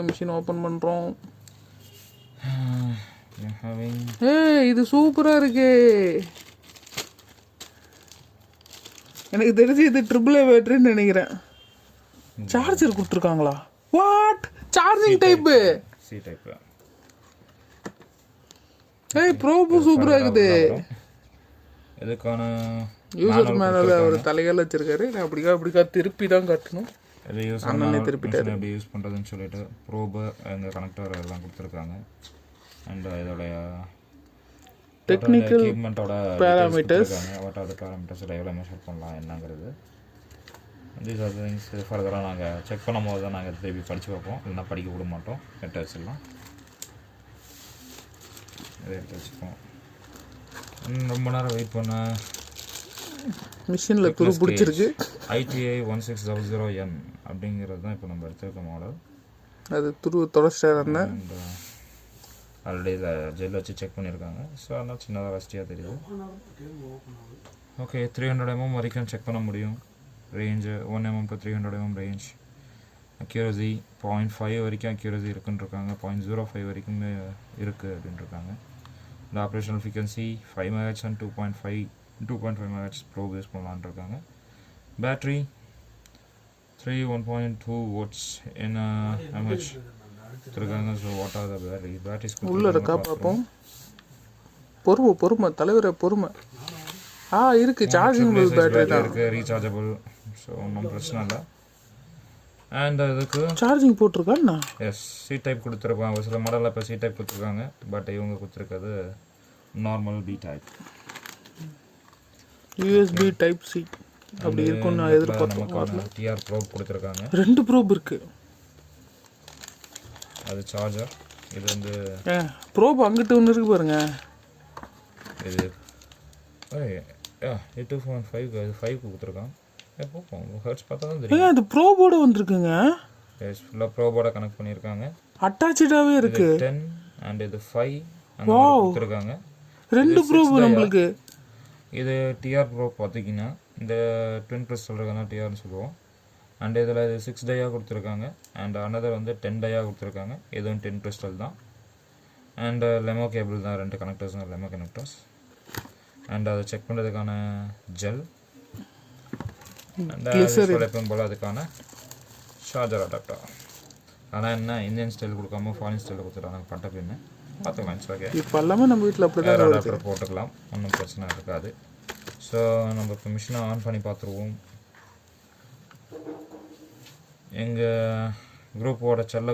Machine open பண்ணுறோம். இது சூப்பராக இருக்கு. எனக்கு தெரிஞ்சு இது ட்ரிபிள் ஏ பேட்டரின்னு நினைக்கிறேன். சார்ஜர் கொடுத்துருக்காங்களா? Watt charging type? C type. Probe சூப்பராக இருக்குது. இதுக்கான யூசர் மேனுவல் அவர் தலைகள் வச்சிருக்காரு. நான் அப்படிக்கா திருப்பி தான் காட்டணும். இது யூசர் திருப்பிட்டாரு. எப்படி யூஸ் பண்ணுறதுன்னு சொல்லிட்டு ப்ரோபு எங்கள் கனெக்டர் எல்லாம் கொடுத்துருக்காங்க. அண்ட் இதோடைய technical parameters, what are the parameters, எவ்வளோ மெஷர் பண்ணலாம் என்னங்கிறது. தீஸ் ஆர் திங்ஸ் ஃபர்தராக நாங்கள் செக் பண்ணும்போது தான் நாங்கள் திருப்பி படித்து பார்ப்போம். இல்லைனா படிக்க விட மாட்டோம். எடுத்து வச்சிடலாம். இதை எடுத்து வச்சுப்போம். ரொம்ப நேரம் வெயிட் பண்ண மிஷினில் துரு பிடிச்சிருக்கு. ITI 1600M அப்படிங்கிறது தான் இப்போ நம்ம எடுத்துருக்க மாடல். அது துரு தொடச்சிட்டாருன்னு ஆல்ரெடி இதில் ஜெல் வச்சு செக் பண்ணியிருக்காங்க. ஸோ அதனால் சின்னதாக ரஸ்டியாக தெரியுது. ஓகே, 300 mm வரைக்கும் செக் பண்ண முடியும். Range 1 mm to 300 mm range. Accuracy 0.5 வரைக்கும் அக்யூரசி இருக்குன்னு இருக்காங்க. 0.05 வரைக்கும் இருக்குது அப்படின்னு இருக்காங்க. இந்த operational frequency 5 MHz and 2.5 MHz probe use பண்ணலான்னு இருக்காங்க. பேட்ரி 1.2 volts in mAh இருக்காங்க. So what are the batteries உள்ள இருக்கா பார்ப்போம். பொறுமை தலைவரை பொறுமை. இருக்கு சார்ஜிங் பேட்டரி தான் இருக்கு, ரீசார்ஜபிள். ஸோ ஒன்றும் பிரச்சனை இல்லை. அண்ட் அதுக்கு சார்ஜிங் போட்டிருக்காண்ணா. எஸ், சி டைப் கொடுத்துருப்பாங்க. ஒரு சில மாடலில் இப்போ சி டைப் கொடுத்துருக்காங்க. பட் இவங்க கொடுத்துருக்கிறது normal B type. USB type C அப்படி இருக்கும்னு நான் எதிர்பார்த்தேன். டிஆர் ப்ரோப் கொடுத்துருக்காங்க. 2 ப்ரோப் இருக்கு. அது சார்ஜர். இது வந்து ப்ரோப் அங்கிட்டு ஒன்று இருக்கு பாருங்க. இது 2.5 5 கொடுத்துருக்கான். ஹெர்ட்ஸ் பார்த்தா தான் தெரியும். அது ப்ரோபோட வந்திருக்குங்க. எஸ், ஃபுல்லாக ப்ரோபோட கனெக்ட் பண்ணியிருக்காங்க. அட்டாச்சாவே இருக்கு. 10 அண்ட் இது 5 அந்த மாதிரி கொடுத்துருக்காங்க. 2 ப்ரோப் நம்மளுக்கு. இது டிஆர் ப்ரோப் பார்த்தீங்கன்னா இந்த ட்வின் கிறிஸ்டல் இருக்குன்னா டிஆர்னு சொல்லுவோம். அண்ட் இதில் இது 6 டையாக கொடுத்துருக்காங்க. அண்ட் அனதர் வந்து 10 டையாக கொடுத்துருக்காங்க. இதுவும் 10 கிறிஸ்டல் தான். அண்ட் லெமோ கேபிள் தான். 2 கனெக்டர்ஸ் தான் லெமோ கனெக்டர்ஸ். அண்ட் அதை செக் பண்ணுறதுக்கான ஜெல். அண்ட் எப்பவும் போல் அதுக்கான சார்ஜர் அடாப்டர். ஆனால் என்ன இந்தியன் ஸ்டைல் கொடுக்காம ஃபாரின் ஸ்டைலில் கொடுத்துட்டாங்க. பட்ட பின்னு பார்த்துக்கலாம். ஓகே, இப்போ எல்லாமே நம்ம வீட்டில் அப்படி தான் அடாப்டர் போட்டுக்கலாம். ஒன்றும் பிரச்சனை இருக்காது. ஸோ நம்ம இப்போ மிஷினை ஆன் பண்ணி பார்த்துருவோம். எங்கள் குரூப்போட செல்ல